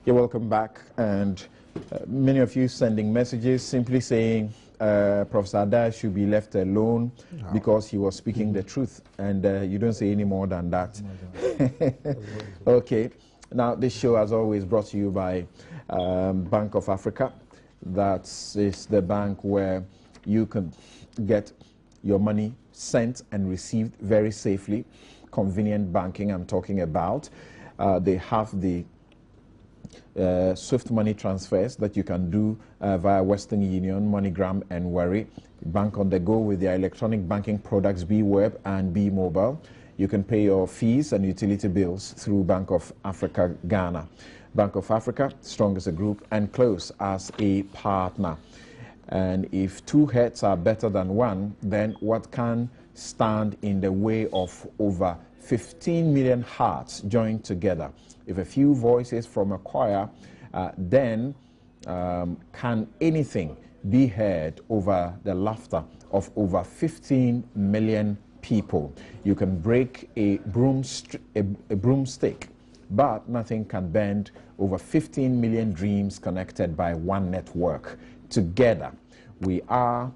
You're welcome back, and many of you sending messages simply saying Professor Adai should be left alone because he was speaking the truth, and you don't say any more than that. Okay, now this show, as always, brought to you by Bank of Africa. That is the bank where you can get your money sent and received very safely. Convenient banking I'm talking about. They have the swift money transfers that you can do via Western Union, MoneyGram, and Worry. Bank on the go with their electronic banking products, B-Web and B-Mobile. You can pay your fees and utility bills through Bank of Africa, Ghana. Bank of Africa, strong as a group and close as a partner. And if two heads are better than one, then what can stand in the way of over 15 million hearts joined together? If a few voices from a choir, then can anything be heard over the laughter of over 15 million people? You can break a broomstick, but nothing can bend over 15 million dreams connected by one network. Together, we are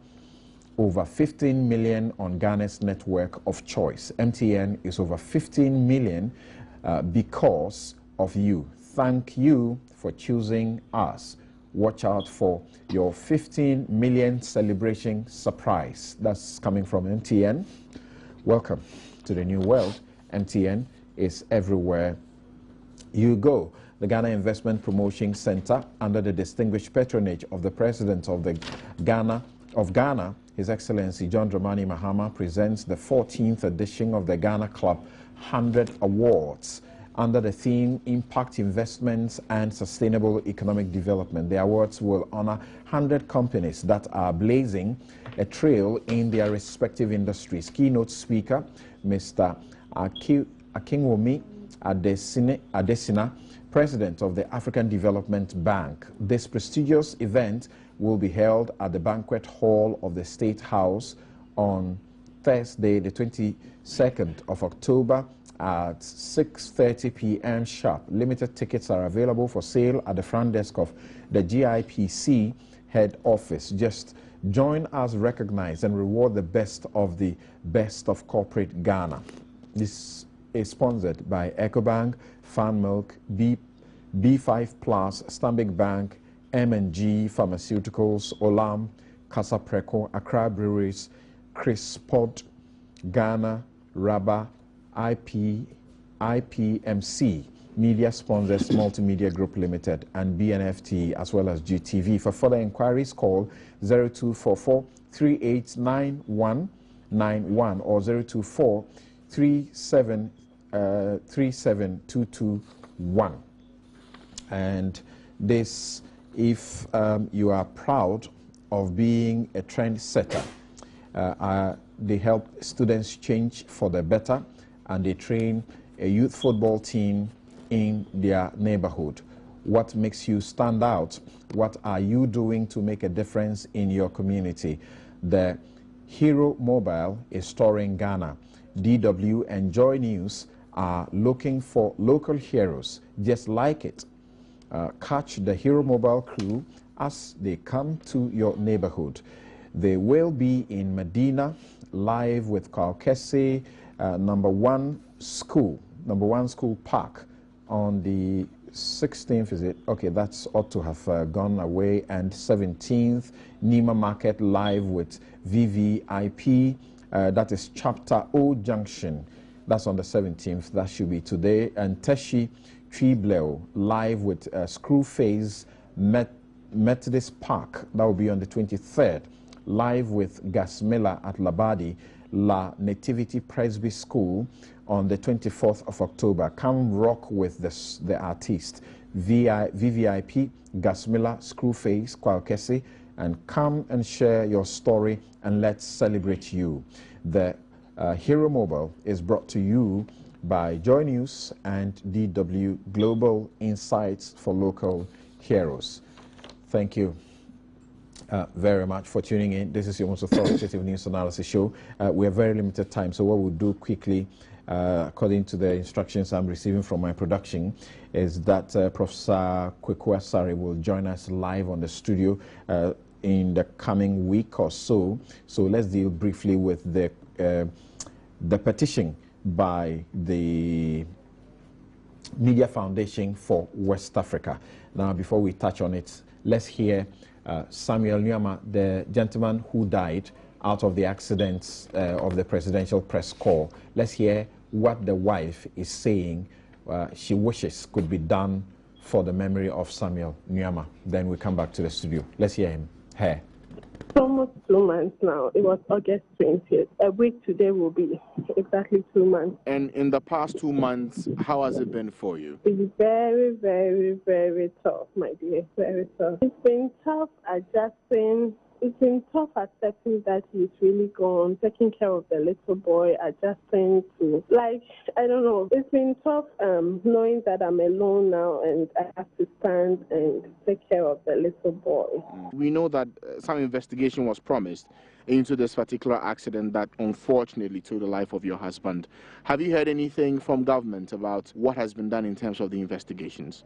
over 15 million on Ghana's network of choice. MTN is over 15 million because of you. Thank you for choosing us. Watch out for your 15 million celebration surprise. That's coming from MTN. Welcome to the new world. MTN is everywhere you go. The Ghana Investment Promotion Center, under the distinguished patronage of the President of Ghana, His Excellency John Dramani Mahama, presents the 14th edition of the Ghana Club 100 Awards under the theme Impact Investments and Sustainable Economic Development. The awards will honor 100 companies that are blazing a trail in their respective industries. Keynote speaker, Mr. Akinwumi Adesina, President of the African Development Bank. This prestigious event will be held at the banquet hall of the State House on Thursday, the 22nd of October at 6:30 p.m. sharp. Limited tickets are available for sale at the front desk of the GIPC head office. Just join us, recognize and reward the best of corporate Ghana. This is sponsored by EcoBank, Fan Milk, B5 Plus, Stanbic Bank, M&G Pharmaceuticals, Olam, Casa Preco, Accra Breweries, Chris Pod, Ghana, Raba, IPMC, Media Sponsors Multimedia Group Limited, and BNFT, as well as GTV. For further inquiries, call 0244 389191 or 024 37221. And this, if you are proud of being a trendsetter, they help students change for the better, and they train a youth football team in their neighborhood. What makes you stand out? What are you doing to make a difference in your community? The Hero Mobile is storing Ghana. DW and Joy News are looking for local heroes just like it. Catch the Hero Mobile crew as they come to your neighborhood. They will be in Medina, live with Kalkese, number one school park on the 16th, is it? Okay, that's ought to have gone away. And 17th, Nima Market live with VVIP. That is Chapter O Junction. That's on the 17th. That should be today. And Teshi Tribleo live with Screwface Methodist Park. That will be on the 23rd. Live with Gasmela at Labadi, La Nativity Presby School on the 24th of October. Come rock with the artist, VVIP, Gasmela, Screwface, Kwalkesi, and come and share your story and let's celebrate you. The Hero Mobile is brought to you by Joy News and DW Global Insights for Local Heroes. Thank you very much for tuning in. This is your most authoritative news analysis show. We have very limited time, so what we'll do quickly according to the instructions I'm receiving from my production, is that Professor Kweku Asare will join us live on the studio in the coming week or so. So let's deal briefly with the petition by the Media Foundation for West Africa. Now, before we touch on it, let's hear Samuel Nyama, the gentleman who died out of the accidents of the presidential press corps. Let's hear what the wife is saying she wishes could be done for the memory of Samuel Nyama. Then we come back to the studio. Let's hear him. Here. Almost 2 months now. It was August 20th. A week today will be exactly 2 months. And in the past 2 months, how has it been for you? It's very, very, very tough, my dear. Very tough. It's been tough adjusting. It's been tough accepting that he's really gone, taking care of the little boy, adjusting to, like, I don't know. It's been tough knowing that I'm alone now and I have to stand and take care of the little boy. We know that some investigation was promised into this particular accident that unfortunately took the life of your husband. Have you heard anything from government about what has been done in terms of the investigations?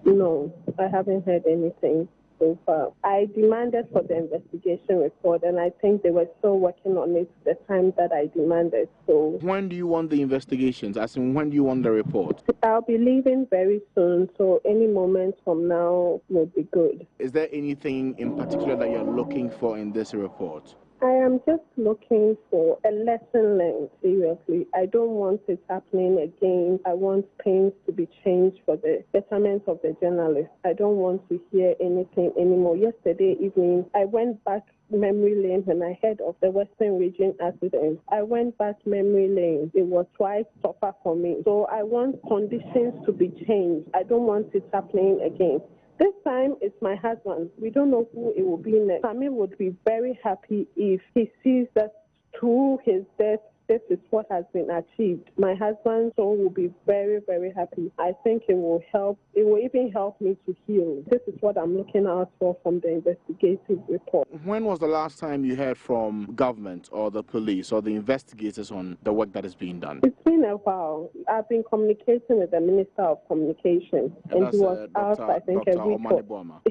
No, I haven't heard anything so far. I demanded for the investigation report, and I think they were still working on it the time that I demanded. So when do you want the investigations? As in, when do you want the report? I'll be leaving very soon, so any moment from now will be good. Is there anything in particular that you're looking for in this report? I am just looking for a lesson learned, seriously. I don't want it happening again. I want things to be changed for the betterment of the journalists. I don't want to hear anything anymore. Yesterday evening, I went back memory lane when I heard of the Western Region accident. I went back memory lane. It was twice tougher for me. So I want conditions to be changed. I don't want it happening again. This time, it's my husband. We don't know who it will be next. Sammy would be very happy if he sees that through his death, this is what has been achieved. My husband's soul will be very, very happy. I think it will help. It will even help me to heal. This is what I'm looking out for from the investigative report. When was the last time you heard from government or the police or the investigators on the work that is being done? It's been a while. I've been communicating with the Minister of Communication, and he was out, I think, a week.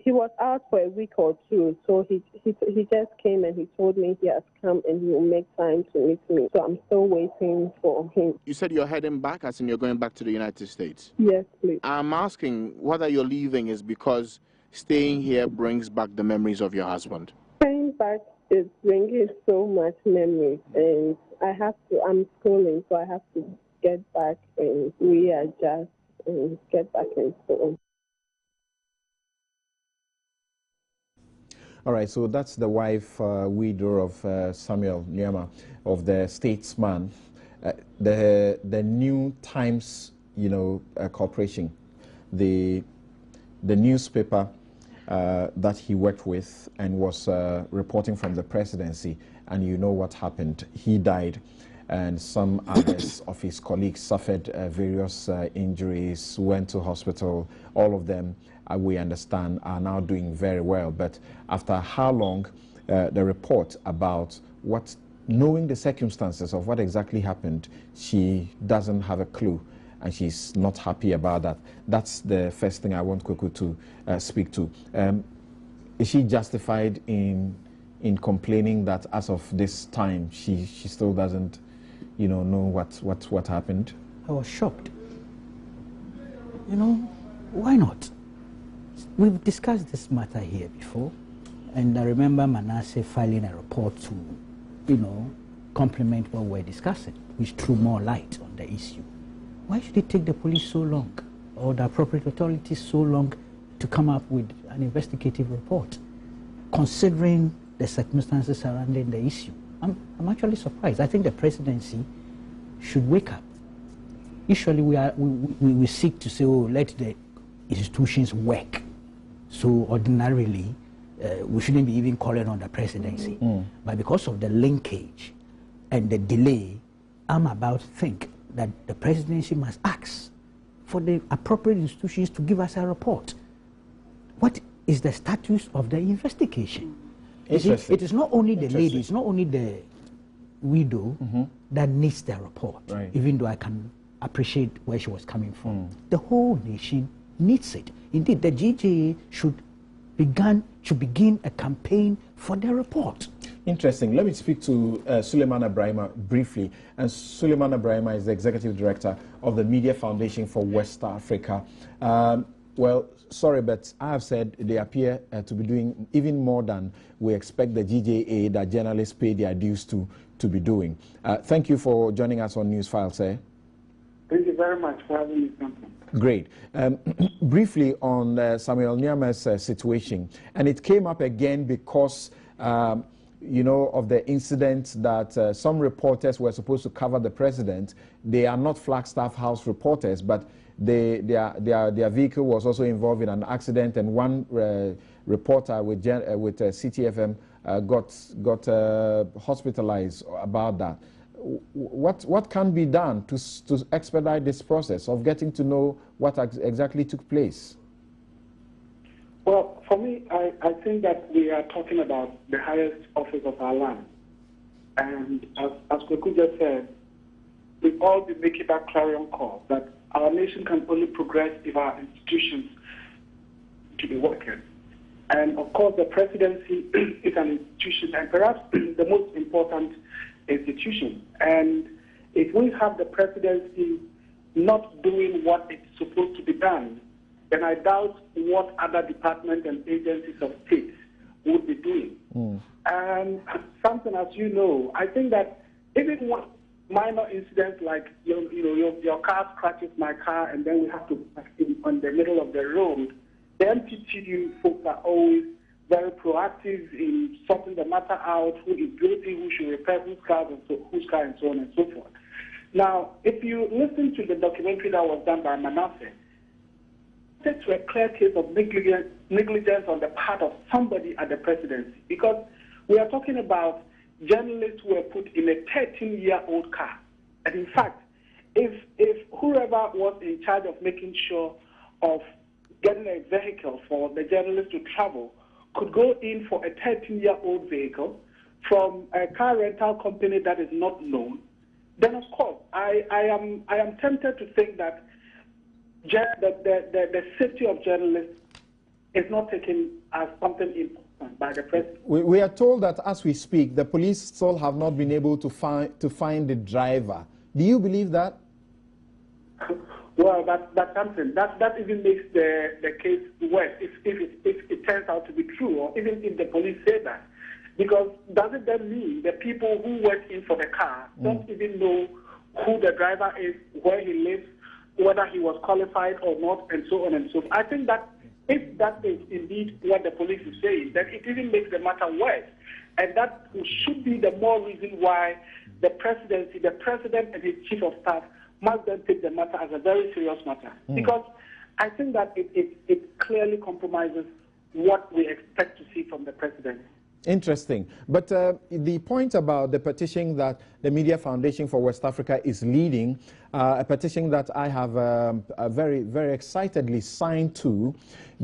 He was out for a week or two, so he just came and he told me he has come and he will make time to meet me. So I'm still waiting for him. You said you're heading back, as in you're going back to the United States? Yes, please. I'm asking whether you're leaving is because staying here brings back the memories of your husband. Staying back is bringing so much memories, and I'm schooling, so I have to get back and readjust and get back in school. All right, so that's the wife, widow of Samuel Nyama, of the statesman. The New Times, Corporation, the newspaper that he worked with and was reporting from the presidency, and you know what happened. He died, and some others of his colleagues suffered various injuries, went to hospital. All of them, we understand, are now doing very well. But after how long, the report about knowing the circumstances of what exactly happened, she doesn't have a clue, and she's not happy about that. That's the first thing I want Kweku to speak to. Is she justified in complaining that as of this time she still doesn't know what happened? I was shocked. Why not? We've discussed this matter here before, and I remember Manasseh filing a report to, complement what we're discussing, which threw more light on the issue. Why should it take the police so long, or the appropriate authorities so long, to come up with an investigative report, considering the circumstances surrounding the issue? I'm actually surprised. I think the presidency should wake up. Usually we seek to say, let the institutions work. So ordinarily, we shouldn't be even calling on the presidency. But because of the linkage and the delay, I'm about to think that the presidency must ask for the appropriate institutions to give us a report. What is the status of the investigation? It is not only the lady, it's not only the widow that needs the report, Right. even though I can appreciate where she was coming from. The whole nation needs it. Indeed, the GJA should begin a campaign for the report. Interesting. Let me speak to Suleiman Ibrahima briefly. And Suleiman Ibrahima is the Executive Director of the Media Foundation for West Africa. Well, sorry, but I have said they appear to be doing even more than we expect the GJA, that journalists pay their dues to be doing. Thank you for joining us on Newsfile, sir. Thank you very much for having me. Great. Briefly on Samuel Nyama's situation, and it came up again because you know, of the incident that some reporters were supposed to cover the president. They are not Flagstaff House reporters, but their vehicle was also involved in an accident, and one reporter with CTFM got hospitalized about that. What can be done to expedite this process of getting to know what exactly took place? Well, for me, I think that we are talking about the highest office of our land. And as Kweku just said, we've all been making that clarion call that our nation can only progress if our institutions to be working. And of course, the presidency is an institution, and perhaps the most important institution. And if we have the presidency not doing what it's supposed to be done, then I doubt what other departments and agencies of state would be doing. And something, as you know, I think that even one minor incidents like your car scratches my car and then we have to on the middle of the road, the MPTU folks are always very proactive in sorting the matter out, who is guilty, who should repair whose car and so on and so forth. Now, if you listen to the documentary that was done by Manasseh, it's a clear case of negligence on the part of somebody at the presidency, because we are talking about journalists who were put in a 13-year-old car. And in fact, if whoever was in charge of making sure of getting a vehicle for the journalists to travel could go in for a 13-year-old vehicle from a car rental company that is not known, then of course I am tempted to think that the safety of journalists is not taken as something important by the press. We are told that as we speak, the police still have not been able to find the driver. Do you believe that? Well, that's something. That even makes the case worse if it turns out to be true, or even if the police say that. Because does it then mean the people who went in for the car don't even know who the driver is, where he lives, whether he was qualified or not, and so on and so forth? I think that if that is indeed what the police is saying, then it even makes the matter worse. And that should be the more reason why the presidency, the president and his chief of staff must then take the matter as a very serious matter. Because I think that it clearly compromises what we expect to see from the president. Interesting. But the point about the petition that the Media Foundation for West Africa is leading, a petition that I have very, very excitedly signed to,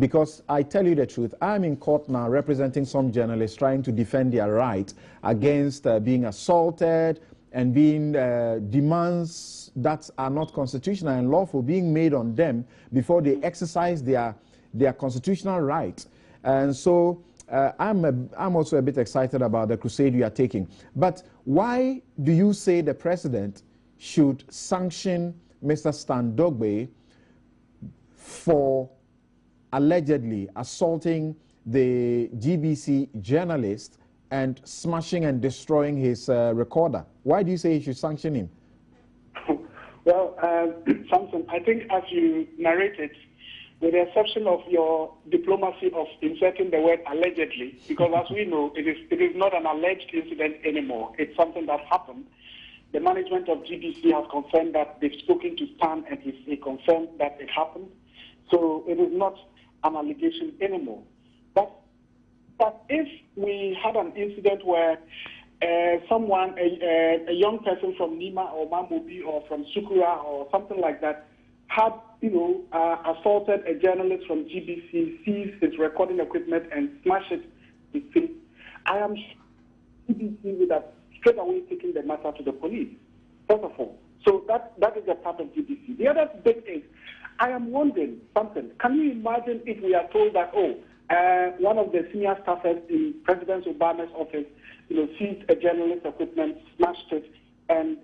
because I tell you the truth, I'm in court now representing some journalists trying to defend their right against being assaulted and being demands that are not constitutional and lawful being made on them before they exercise their constitutional right. And so I'm also a bit excited about the crusade we are taking. But why do you say the president should sanction Mr. Stan Dogbe for allegedly assaulting the GBC journalist and smashing and destroying his recorder? Why do you say he should sanction him? Well, Samson, I think as you narrated, with the exception of your diplomacy of inserting the word allegedly, because as we know, it is not an alleged incident anymore. It's something that happened. The management of GBC has confirmed that they've spoken to Stan and he confirmed that it happened. So it is not an allegation anymore. But if we had an incident where someone, a young person from Nima or Mamobi or from Sukura or something like that, had assaulted a journalist from GBC, seized his recording equipment and smashed it in face, I am sure GBC would have straight away taking the matter to the police, first of all. So that is a part of GBC. The other bit is, I am wondering something. Can you imagine if we are told that, one of the senior staffers in President Obama's office, seized a journalist equipment, smashed it, and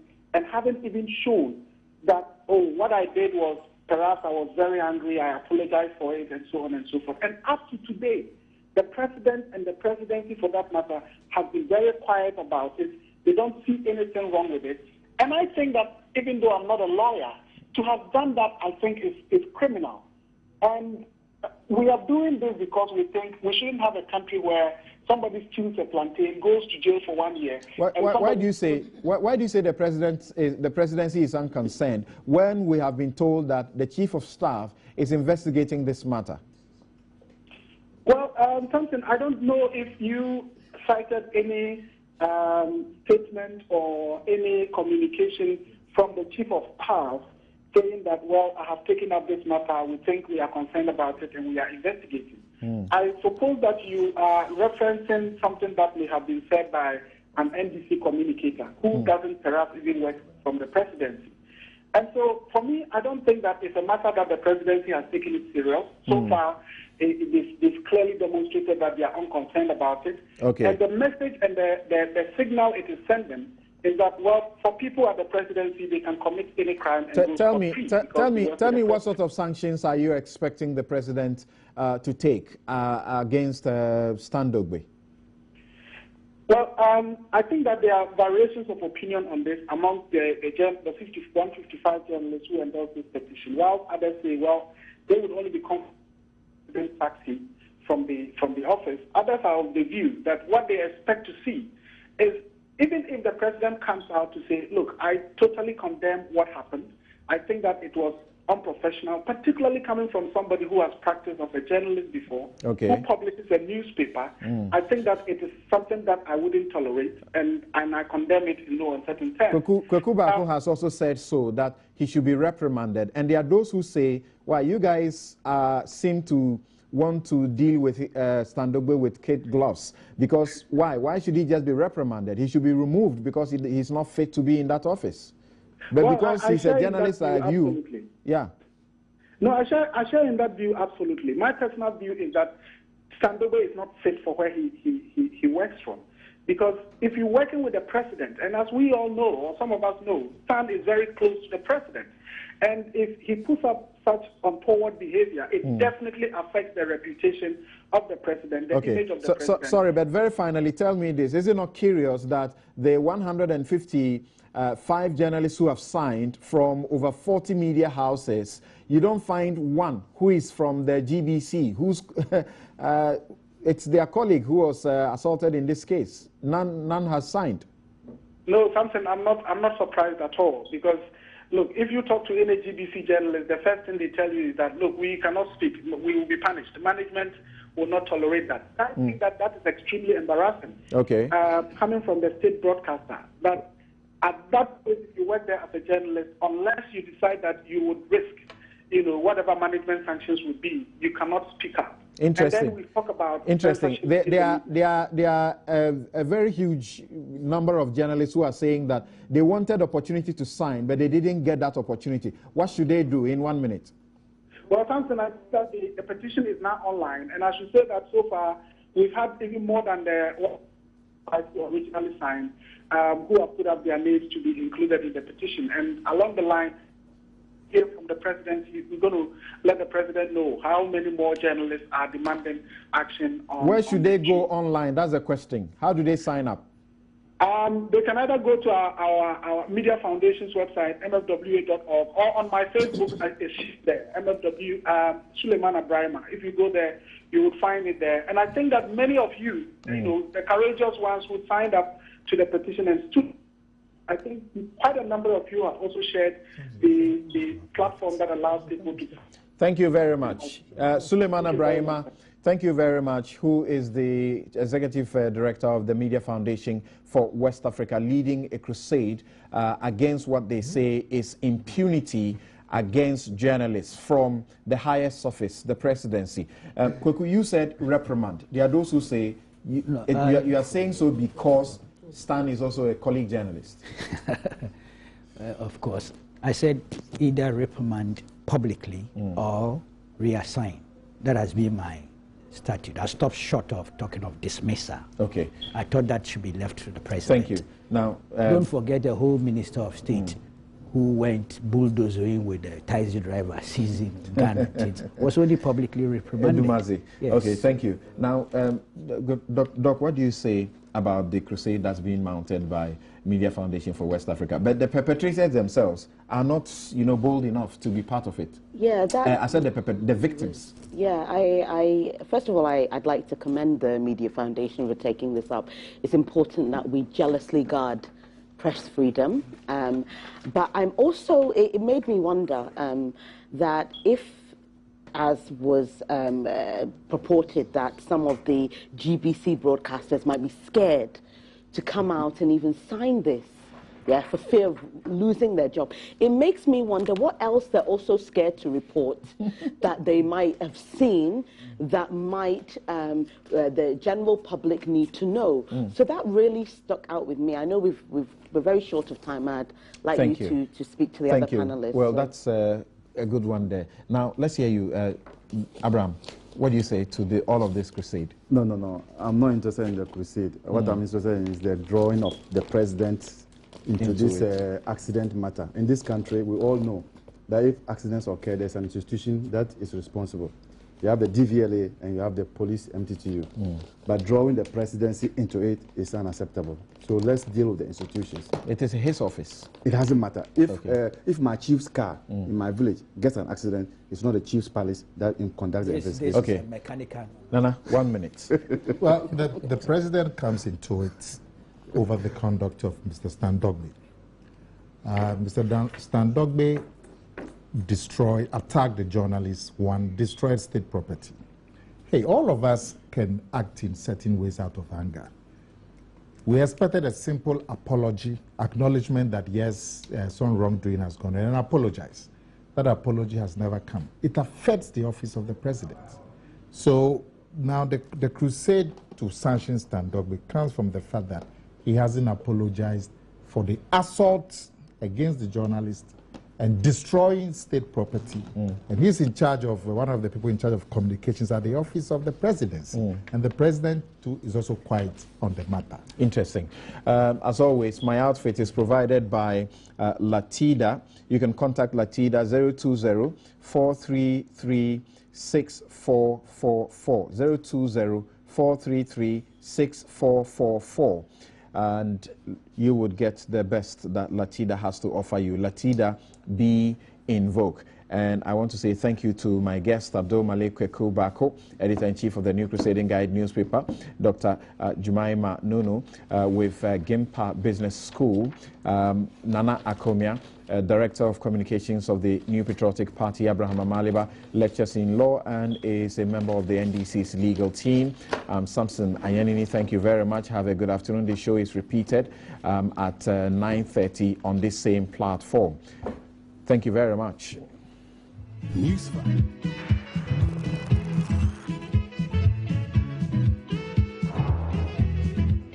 haven't even shown that, what I did was, perhaps I was very angry, I apologize for it, and so on and so forth. And up to today, the president and the presidency, for that matter, have been very quiet about it. They don't see anything wrong with it. And I think that, even though I'm not a lawyer, to have done that, I think, is criminal. And we are doing this because we think we shouldn't have a country where somebody steals a plantain, goes to jail for 1 year. Why do you say the presidency is unconcerned when we have been told that the chief of staff is investigating this matter? Well, Thompson, I don't know if you cited any statement or any communication from the chief of staff saying that, well, I have taken up this matter, we think we are concerned about it, and we are investigating. I suppose that you are referencing something that may have been said by an NDC communicator who doesn't perhaps even work from the presidency. And so, for me, I don't think that it's a matter that the presidency has taken it serious. So far, they've clearly demonstrated that they are unconcerned about it. Okay. And the message and the signal it is sending is that, well, for people at the presidency, they can commit any crime. And tell me what sort of sanctions are you expecting the president to take against Stan Dogbe? Well, I think that there are variations of opinion on this among the 155 journalists who endorsed this petition. While others say, well, they would only be confident sanctioned from the office. Others are of the view that what they expect to see is, even if the president comes out to say, look, I totally condemn what happened, I think that it was unprofessional, particularly coming from somebody who has practiced as a journalist before, who publishes a newspaper. I think that it is something that I wouldn't tolerate, and I condemn it in no uncertain terms. Kweku Bako has also said so, that he should be reprimanded. And there are those who say, well, you guys seem to want to deal with Stan Dogbe with kid gloves. Because why? Why should he just be reprimanded? He should be removed because he's not fit to be in that office. But well, because he's a journalist like you, yeah. No, I share in that view absolutely. My personal view is that Stan Dogbe is not fit for where he works from. Because if you're working with the president, and as we all know, or some of us know, Stan is very close to the president. And if he puts up such untoward behavior, it definitely affects the reputation of the president, the image of the president. Sorry, but very finally, tell me this. Is it not curious that the 155 journalists who have signed from over 40 media houses, you don't find one who is from the GBC, who's it's their colleague who was assaulted in this case. None has signed. No, Samson, I'm not surprised at all, because look, if you talk to any GBC journalist, the first thing they tell you is that, look, we cannot speak. We will be punished. The management will not tolerate that. I think that is extremely embarrassing. Okay. Coming from the state broadcaster. But at that point, if you work there as a journalist, unless you decide that you would risk, whatever management sanctions would be, you cannot speak up. Interesting. And then we talk about... Interesting. There are a very huge number of journalists who are saying that they wanted opportunity to sign, but they didn't get that opportunity. What should they do in 1 minute? Well, Thompson, I think that the petition is now online, and I should say that so far we've had even more than the originally signed who have put up their names to be included in the petition. And along the line, here from the presidency, we're going to let the president know how many more journalists are demanding action on... Where should they go online? That's the question. How do they sign up? They can either go to our Media Foundation's website, MFWA.org, or on my Facebook, it's there, MFW, Suleiman Abrahima. If you go there, you would find it there. And I think that many of you, the courageous ones who signed up to the petition and stood, I think quite a number of you have also shared the platform that allows people to... Thank you very much. Suleiman Abrahima, thank you very much, who is the Executive Director of the Media Foundation for West Africa, leading a crusade against what they say is impunity against journalists from the highest office, the presidency. Kweku, you said reprimand. There are those who say, you are saying so because Stan is also a colleague journalist. Of course. I said either reprimand publicly or reassign. That has been my statute. I stopped short of talking of dismissal. Okay. I thought that should be left to the president. Thank you. Now, don't forget the whole Minister of State who went bulldozing with the taxi driver, seizing Ghana was only publicly reprimanded. Yes. Okay, thank you. Now, Doc, what do you say about the crusade that's being mounted by Media Foundation for West Africa? But the perpetrators themselves are not, bold enough to be part of it. Yeah, I said the victims. Yeah, I first of all, I'd like to commend the Media Foundation for taking this up. It's important that we jealously guard press freedom. But I'm also, it made me wonder that if, as was purported, that some of the GBC broadcasters might be scared to come out and even sign this, for fear of losing their job. It makes me wonder what else they're also scared to report that they might have seen that might the general public need to know. So that really stuck out with me. I know we're very short of time. I'd like you to speak to the other panelists. Well, that's a good one there. Now, let's hear you. Abraham, what do you say to all of this crusade? No. I'm not interested in the crusade. What I'm interested in is the drawing of the president into this accident matter. In this country, we all know that if accidents occur, there's an institution that is responsible. You have the DVLA and you have the police MTTU. But drawing the presidency into it is unacceptable. So let's deal with the institutions. It is his office. It doesn't matter. If my chief's car in my village gets an accident, it's not the chief's palace that conducts the investigation. Okay. Mechanical. Nana, 1 minute. Well, the president comes into it over the conduct of Mr. Stan Dogbe. Mr. Stan Dogbe attacked the journalists, destroyed state property. Hey, all of us can act in certain ways out of anger. We expected a simple apology, acknowledgement that yes, some wrongdoing has gone on, and apologize. That apology has never come. It affects the office of the president. So now the crusade to sanction Stan Dogbe comes from the fact that he hasn't apologized for the assault against the journalist and destroying state property. And he's in charge of, one of the people in charge of communications at the office of the presidency. And the president, too, is also quite on the matter. Interesting. As always, my outfit is provided by Latida. You can contact Latida 020-433-6444. 020-433-6444. And you would get the best that Latida has to offer you. Latida, be in vogue. And I want to say thank you to my guest, Abdul Malik Kweku Bako, Editor-in-Chief of the New Crusading Guide newspaper, Dr. Jumaima Nunu, with Gimpa Business School, Nana Akomia, Director of Communications of the New Patriotic Party, Abraham Amaliba, lectures in law and is a member of the NDC's legal team. Samson Ayanini, thank you very much. Have a good afternoon. The show is repeated at 9:30 on this same platform. Thank you very much. Newsfile.